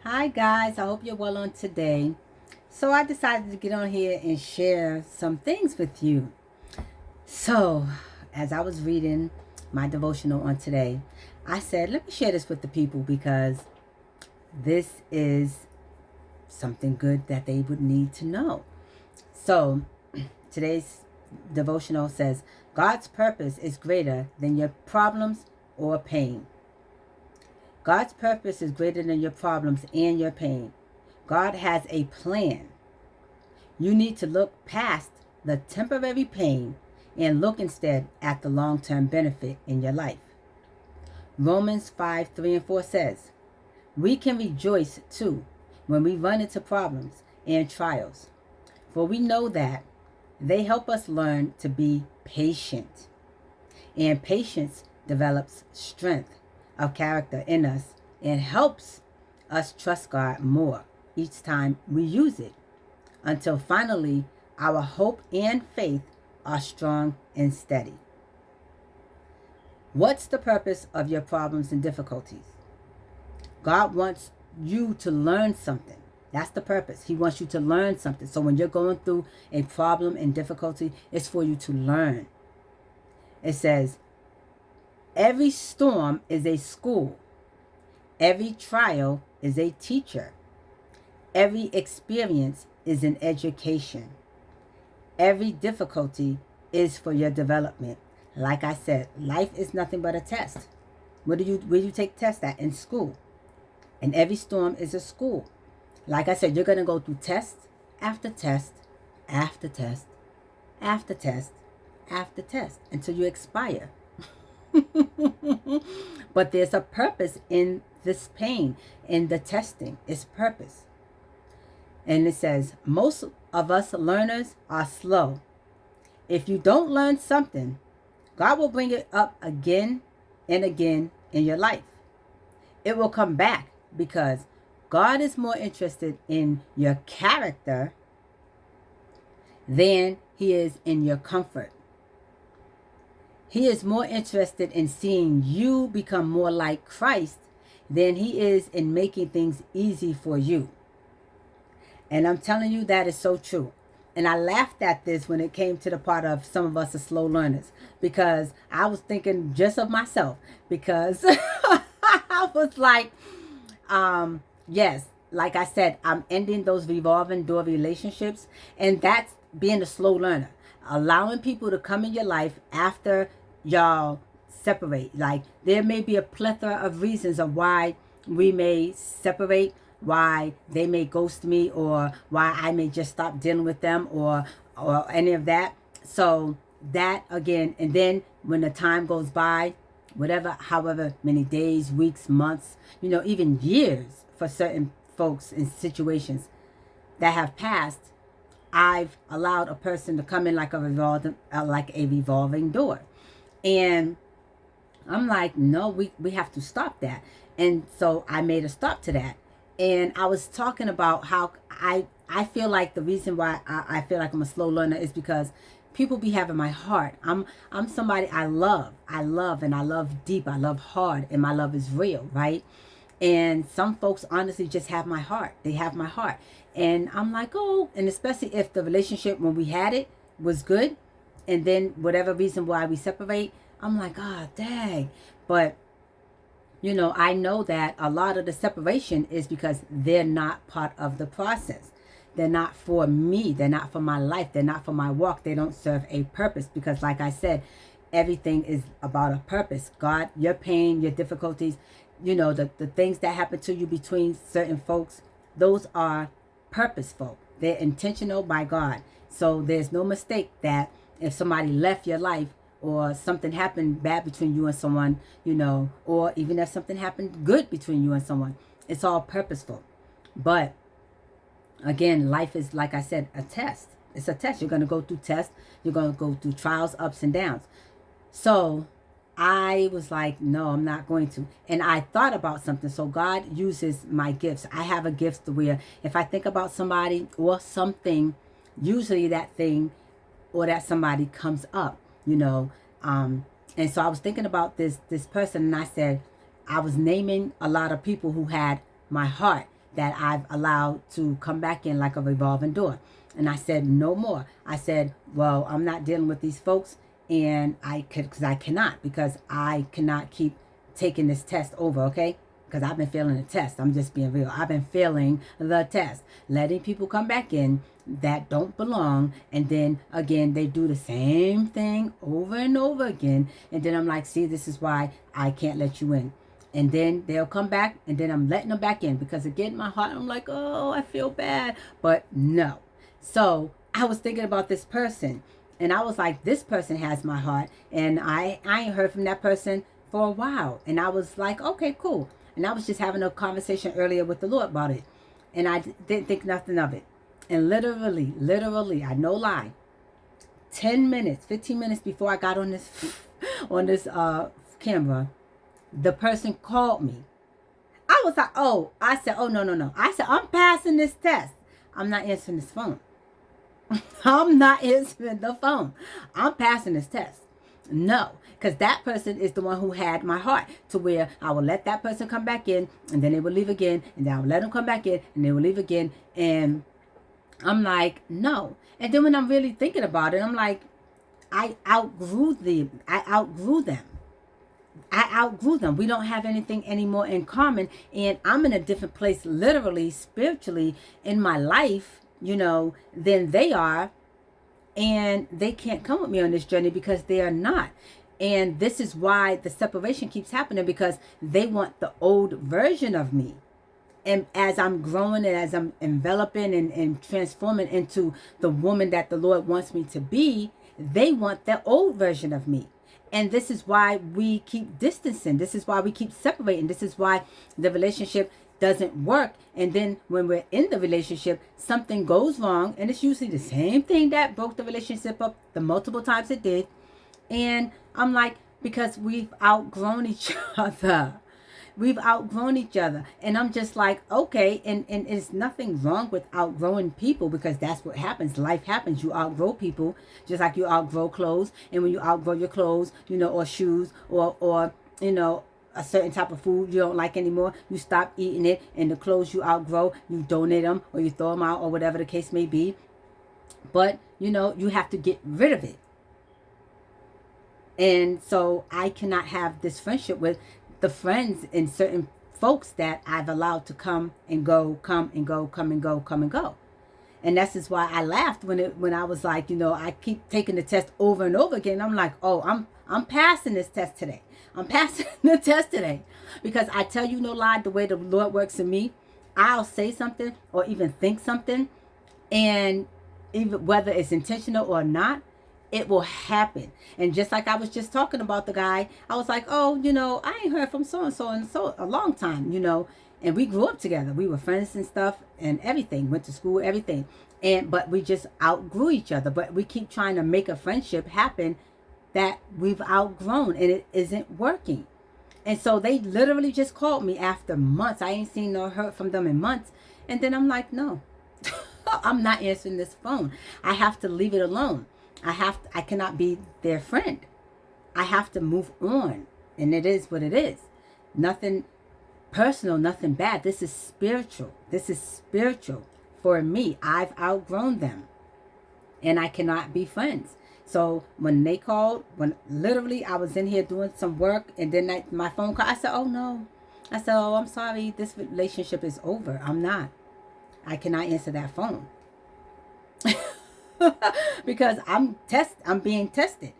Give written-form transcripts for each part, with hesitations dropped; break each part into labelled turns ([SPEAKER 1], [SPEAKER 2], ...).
[SPEAKER 1] Hi guys, I hope you're well on today. So I decided to get on here and share some things with you. So, as I was reading my devotional on today, I said, let me share this with the people because this is something good that they would need to know. So, today's devotional says, God's purpose is greater than your problems or pain. God's purpose is greater than your problems and your pain. God has a plan. You need to look past the temporary pain and look instead at the long term benefit in your life. Romans 5 3 and 4 says, we can rejoice too when we run into problems and trials, for we know that they help us learn to be patient. And patience develops strength of character in us and helps us trust God more each time we use it, until finally our hope and faith are strong and steady. What's the purpose of your problems and difficulties? God wants you to learn something. That's the purpose. He wants you to learn something. So when you're going through a problem and difficulty, it's for you to learn. It says, every storm is a school. Every trial is a teacher. Every experience is an education. Every difficulty is for your development. Like I said, life is nothing but a test. Where do you take tests at? In school. And every storm is a school. Like I said, you're going to go through test after test after test after test after test until you expire. But there's a purpose in this pain, in the testing. It's purpose. And it says, most of us learners are slow. If you don't learn something, God will bring it up again and again in your life. It will come back because God is more interested in your character than he is in your comfort. He is more interested in seeing you become more like Christ than he is in making things easy for you. And I'm telling you, that is so true. And I laughed at this when it came to the part of some of us are slow learners, because I was thinking just of myself, because I was like, yes, like I said, I'm ending those revolving door relationships. And that's being a slow learner, allowing people to come in your life after y'all separate. Like, there may be a plethora of reasons of why we may separate, why they may ghost me, or why I may just stop dealing with them, or any of that. So that again, and then when the time goes by, whatever, however many days, weeks, months, even years for certain folks in situations that have passed, I've allowed a person to come in like a revolving door. And I'm like, no, we have to stop that. And so I made a stop to that. And I was talking about how I feel like the reason why I feel like I'm a slow learner is because people be having my heart. I'm somebody I love, and I love deep. I love hard, and my love is real, right? And some folks honestly just have my heart. They have my heart. And I'm like, oh, and especially if the relationship when we had it was good, and then whatever reason why we separate, I'm like, ah, dang. But I know that a lot of the separation is because they're not part of the process. They're not for me. They're not for my life. They're not for my walk. They don't serve a purpose because, like I said, everything is about a purpose. God, your pain, your difficulties, the things that happen to you between certain folks, those are purposeful. They're intentional by God. So there's no mistake that if somebody left your life, or something happened bad between you and someone, or even if something happened good between you and someone, it's all purposeful. But again, life is, like I said, a test. It's a test. You're going to go through tests. You're going to go through trials, ups and downs. So I was like, no, I'm not going to. And I thought about something. So God uses my gifts. I have a gift to where if I think about somebody or something, usually that thing or that somebody comes up, and so I was thinking about this person, and I said, I was naming a lot of people who had my heart, that I've allowed to come back in like a revolving door. And I said, no more. I said, well, I'm not dealing with these folks, and because I cannot keep taking this test over, okay? Because I've been failing the test. I'm just being real. I've been failing the test. Letting people come back in that don't belong. And then again, they do the same thing over and over again. And then I'm like, see, this is why I can't let you in. And then they'll come back, and then I'm letting them back in. Because again, my heart, I'm like, oh, I feel bad. But no. So I was thinking about this person. And I was like, this person has my heart. And I ain't heard from that person for a while. And I was like, okay, cool. And I was just having a conversation earlier with the Lord about it. And I didn't think nothing of it. And literally, I no lie, 10 minutes, 15 minutes before I got on this camera, the person called me. I was like, I said, no. I said, I'm passing this test. I'm not answering this phone. I'm not answering the phone. I'm passing this test. No, because that person is the one who had my heart, to where I will let that person come back in, and then they will leave again, and then I will let them come back in, and they will leave again. And I'm like, no. And then when I'm really thinking about it, I'm like, I outgrew them. I outgrew them. We don't have anything anymore in common. And I'm in a different place, literally, spiritually, in my life, than they are. And they can't come with me on this journey because they are not. And this is why the separation keeps happening, because they want the old version of me. And as I'm growing and as I'm enveloping and transforming into the woman that the Lord wants me to be, they want the old version of me. And this is why we keep distancing. This is why we keep separating. This is why the relationship doesn't work. And then when we're in the relationship, something goes wrong. And it's usually the same thing that broke the relationship up the multiple times it did. And I'm like, because we've outgrown each other. We've outgrown each other. And I'm just like, okay. And it's nothing wrong with outgrowing people, because that's what happens. Life happens. You outgrow people just like you outgrow clothes. And when you outgrow your clothes, or shoes, or a certain type of food you don't like anymore, you stop eating it. And the clothes you outgrow, you donate them, or you throw them out, or whatever the case may be. But, you have to get rid of it. And so I cannot have this friendship with the friends and certain folks that I've allowed to come and go, come and go, come and go, come and go. And that's just why I laughed when I was like, I keep taking the test over and over again. I'm like, I'm passing this test today. I'm passing the test today. Because I tell you no lie, the way the Lord works in me, I'll say something or even think something, and even whether it's intentional or not, it will happen. And just like I was just talking about the guy, I was like, I ain't heard from so-and-so and so a long time, and we grew up together. We were friends and stuff and everything, went to school, everything. But we just outgrew each other. But we keep trying to make a friendship happen that we've outgrown, and it isn't working. And so they literally just called me after months. I ain't seen nor heard from them in months. And then I'm like, no, I'm not answering this phone. I have to leave it alone. I cannot be their friend. I have to move on. And it is what it is. Nothing personal, nothing bad. This is spiritual. This is spiritual for me. I've outgrown them. And I cannot be friends. So when they called, when literally I was in here doing some work, and then my phone call, I said, oh no. I said, oh, I'm sorry. This relationship is over. I'm not. I cannot answer that phone. Because I'm being tested,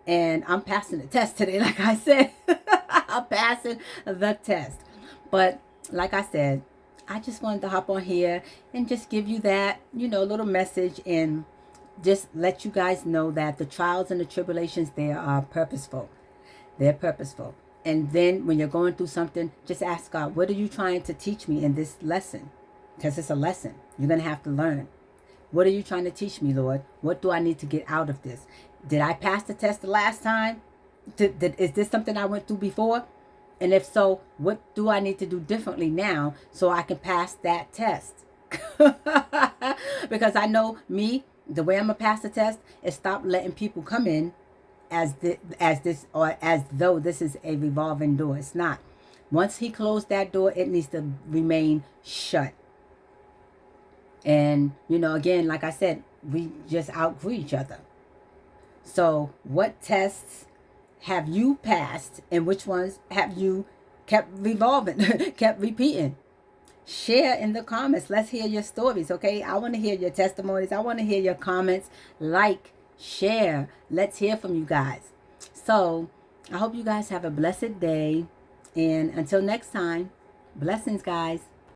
[SPEAKER 1] and I'm passing the test today. Like I said, I'm passing the test. But like I said, I just wanted to hop on here and just give you that, little message, and just let you guys know that the trials and the tribulations, they are purposeful. They're purposeful. And then when you're going through something, just ask God, what are you trying to teach me in this lesson? Because it's a lesson. You're going to have to learn. What are you trying to teach me, Lord? What do I need to get out of this? Did I pass the test the last time? Is this something I went through before? And if so, what do I need to do differently now so I can pass that test? Because I know me, the way I'm going to pass the test is stop letting people come in as though this is a revolving door. It's not. Once he closed that door, it needs to remain shut. And, you know, again, like I said, we just outgrew each other. So what tests have you passed and which ones have you kept revolving, kept repeating? Share in the comments. Let's hear your stories, okay? I want to hear your testimonies. I want to hear your comments. Like, share. Let's hear from you guys. So I hope you guys have a blessed day. And until next time, blessings, guys.